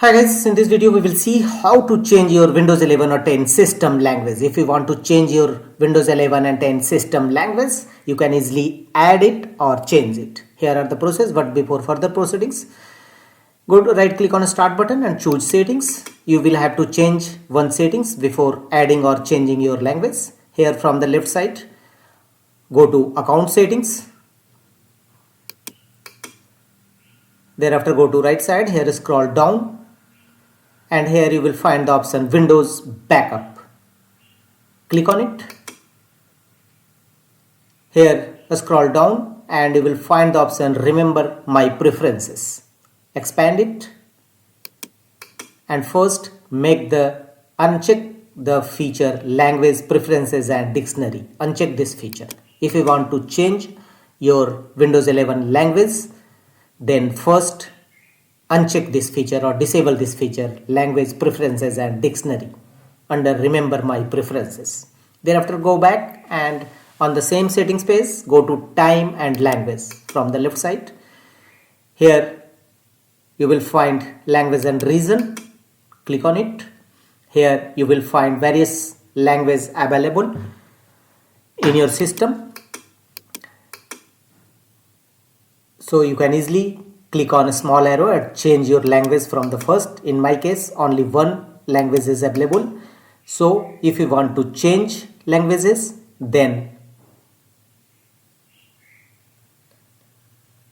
Hi guys, in this video we will see how to change your Windows 11 or 10 system language. If you want to change your Windows 11 and 10 system language, you can easily add it or change it. Here are the process, but before further proceedings, go to right click on start button and choose settings. You will have to change one settings before adding or changing your language. Here from the left side, go to account settings. Thereafter go to right side, here scroll down. And here you will find the option Windows Backup. Click on it. Here scroll down and you will find the option Remember My Preferences. Expand it and first uncheck the feature Language Preferences and Dictionary. Uncheck this feature. If you want to change your Windows 11 language, then first uncheck this feature or disable this feature Language Preferences and Dictionary under Remember My Preferences. Thereafter go back and on the same settings page go to Time and Language from the left side. Here you will find Language and Region. Click on it. Here you will find various languages available in your system. So you can easily click on a small arrow and change your language from the first. In my case, only one language is available. So if you want to change languages, then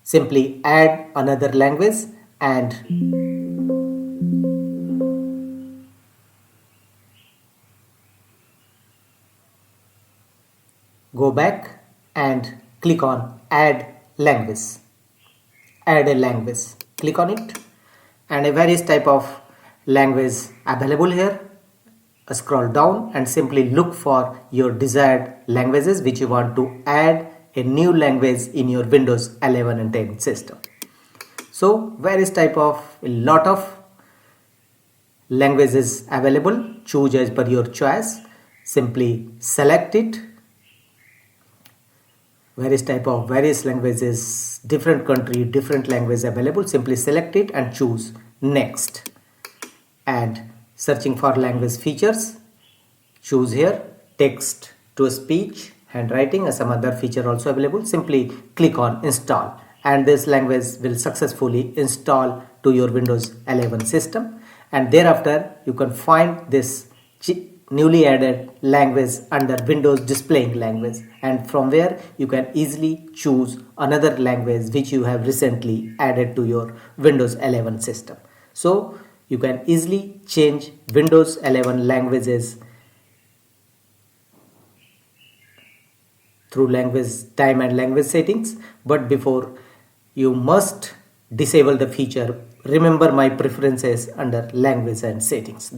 simply add another language and go back and click on Add Language. Add a language. Click on it and a various type of language available here. Scroll down and simply look for your desired languages which you want to add a new language in your Windows 11 and 10 system. So various type of a lot of languages available. Choose as per your choice. Simply select it. Various languages, different country, different language available. Simply select it and choose next. And searching for language features, choose here text to speech, handwriting, and some other feature also available. Simply click on install and this language will successfully install to your Windows 11 system. And thereafter you can find this newly added language under Windows displaying language, and from where you can easily choose another language which you have recently added to your Windows 11 system. So you can easily change Windows 11 languages through time and language settings, but before you must disable the feature Remember My Preferences under language and settings.